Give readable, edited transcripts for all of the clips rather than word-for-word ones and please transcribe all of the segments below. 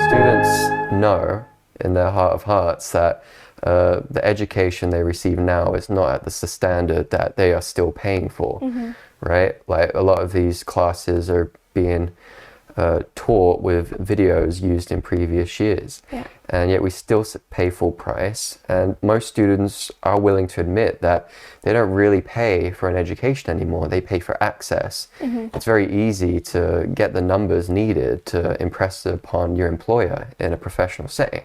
Students know in their heart of hearts that the education they receive now is not at the standard that they are still paying for, right? Like a lot of these classes are being taught with videos used in previous years, and yet we still pay full price. And most students are willing to admit that they don't really pay for an education anymore, they pay for access. It's very easy to get the numbers needed to impress upon your employer in a professional setting,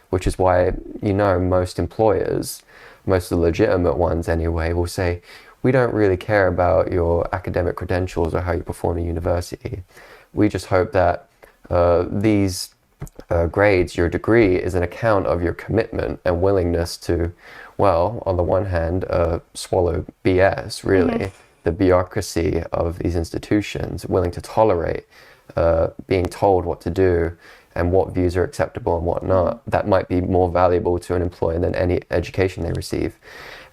which is why, you know, most employers, most of the legitimate ones anyway, will say, we don't really care about your academic credentials or how you perform in university. We just hope that these grades, your degree, is an account of your commitment and willingness to, well, on the one hand, swallow BS, really, the bureaucracy of these institutions, willing to tolerate being told what to do and what views are acceptable and what not. That might be more valuable to an employer than any education they receive.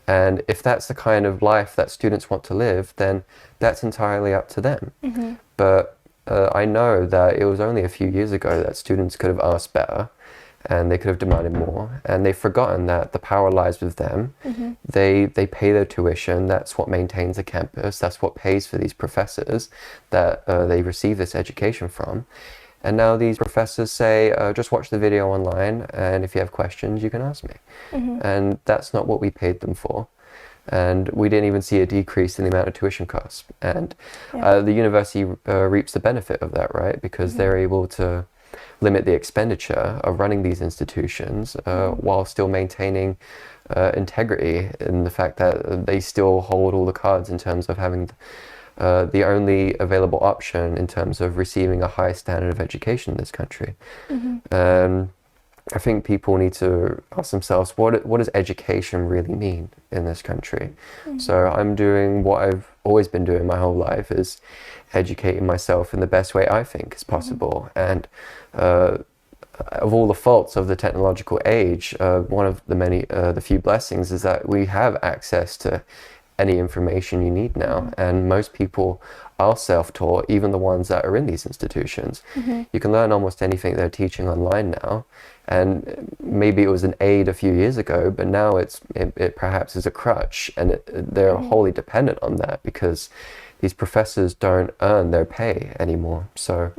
And if that's the kind of life that students want to live, then that's entirely up to them. But I know that it was only a few years ago that students could have asked better and they could have demanded more, and they've forgotten that the power lies with them. They pay their tuition, that's what maintains a campus, that's what pays for these professors that they receive this education from. And now these professors say, just watch the video online, and if you have questions, you can ask me. And that's not what we paid them for. And we didn't even see a decrease in the amount of tuition costs. And the university reaps the benefit of that, right? Because they're able to limit the expenditure of running these institutions while still maintaining integrity in the fact that they still hold all the cards in terms of having the only available option in terms of receiving a high standard of education in this country. I think people need to ask themselves, what does education really mean in this country? So I'm doing what I've always been doing my whole life, is educating myself in the best way I think is possible. And of all the faults of the technological age, one of the few blessings is that we have access to any information you need now, and most people are self-taught, even the ones that are in these institutions. You can learn almost anything they're teaching online now, and maybe it was an aid a few years ago, but now it perhaps is a crutch, and they're wholly dependent on that because these professors don't earn their pay anymore. So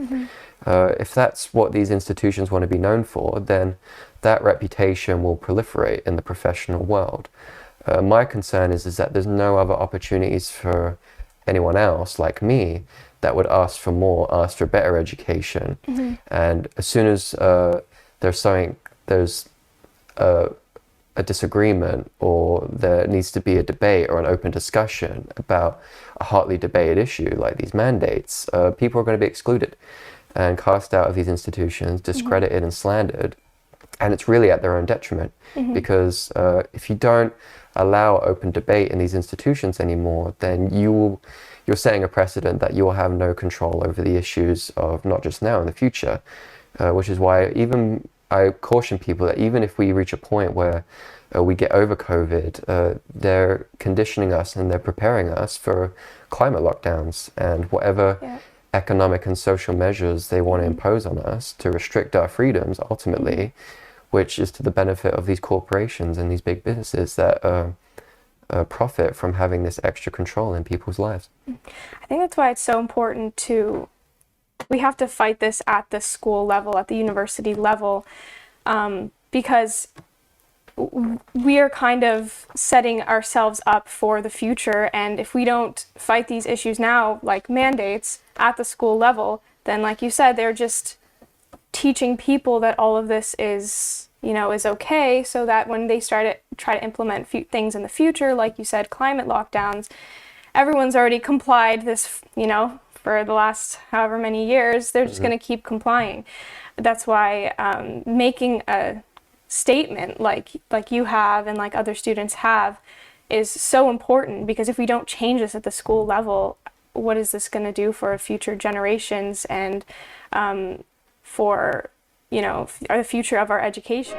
if that's what these institutions want to be known for, then that reputation will proliferate in the professional world. My concern is that there's no other opportunities for anyone else like me that would ask for more, ask for better education. And as soon as there's a disagreement, or there needs to be a debate or an open discussion about a hotly debated issue like these mandates, people are going to be excluded and cast out of these institutions, discredited and slandered. And it's really at their own detriment, because if you don't allow open debate in these institutions anymore, then you're setting a precedent that you will have no control over the issues of not just now, in the future, which is why even I caution people that even if we reach a point where we get over COVID, they're conditioning us and they're preparing us for climate lockdowns and whatever economic and social measures they want to impose on us to restrict our freedoms ultimately, which is to the benefit of these corporations and these big businesses that profit from having this extra control in people's lives. I think that's why it's so important we have to fight this at the school level, at the university level, because we are kind of setting ourselves up for the future. And if we don't fight these issues now, like mandates at the school level, then like you said, they're just teaching people that all of this is okay, so that when they try to implement things in the future, like you said, climate lockdowns, everyone's already complied this, for the last however many years, they're just going to keep complying. That's why making a statement like you have and like other students have is so important, because if we don't change this at the school level, what is this going to do for future generations and for the future of our education?